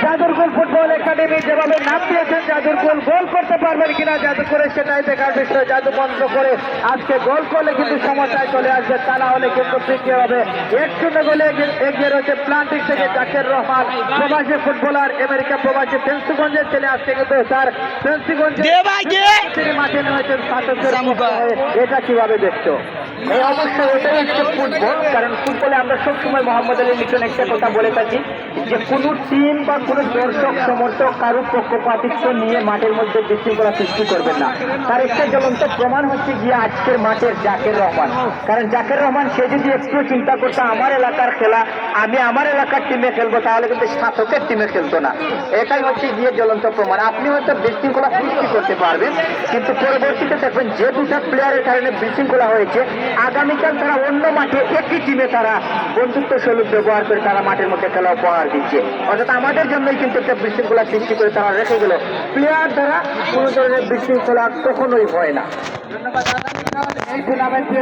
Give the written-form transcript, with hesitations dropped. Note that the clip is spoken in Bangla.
জাদুরকুল ফুটবল একাডেমি যেভাবে নাম দিয়েছেন জাদুরকুল গোল করতে পারবেন কিনা জাদু করে সেটাই দেখার বিষয়। জাদু বন্ধ করে আজকে গোল করলে কিন্তু সমস্যায় চলে আসবে, তা না হলে কিন্তু তৃতীয় হবে। 1-0 গোলে এগিয়ে রয়েছে প্লান্টিক থেকে জাকের রহমান, প্রবাসী ফুটবলার, আমেরিকা প্রবাসী ফেন্সিগঞ্জের ছেলে। আজকে কিন্তু তার ফেন্সিগঞ্জের মাঠে নেমেছেন শাসকের পক্ষ হয়ে। এটা কিভাবে দেখছো? এই অবশ্যই এটাই হচ্ছে ফুটবল, কারণ ফুটবলে আমরা সবসময় মোহাম্মদ আলী লিটন একটা কথা বলে থাকি যে কোনো টিম বা কোনো দর্শক সমর্থক কারো পক্ষপাতিত্ব নিয়ে মাঠের মধ্যে বিশৃঙ্খলা সৃষ্টি করবেন না। তার একটা জ্বলন্ত প্রমাণ হচ্ছে গিয়ে আজকের মাঠের জাকের রহমান। কারণ জাকের রহমান সে যদি একটু চিন্তা করতো আমার এলাকার খেলা, আমি আমার এলাকার টিমে খেলবো, তাহলে কিন্তু শাসকের টিমে খেলতো না। এটাই হচ্ছে গিয়ে জ্বলন্ত প্রমাণ। আপনি হয়তো বিশৃঙ্খলা সৃষ্টি করতে পারবেন, কিন্তু পরবর্তীতে দেখবেন যে দুটা প্লেয়ারের কারণে বিশৃঙ্খলা হয়েছে, আগামীকাল তারা অন্য মাঠে একই টিমে তারা বন্ধুত্ব স্বরূপ ব্যবহার করে তারা মাঠের মধ্যে খেলা উপহার দিচ্ছে। অর্থাৎ আমাদের জন্যই কিন্তু একটা বিশৃঙ্খলা সৃষ্টি করে তারা রেখে গেল। প্লেয়ার দ্বারা কোনো ধরনের বিশৃঙ্খলা কখনোই হয় না। ধন্যবাদ। এই টুর্নামেন্টে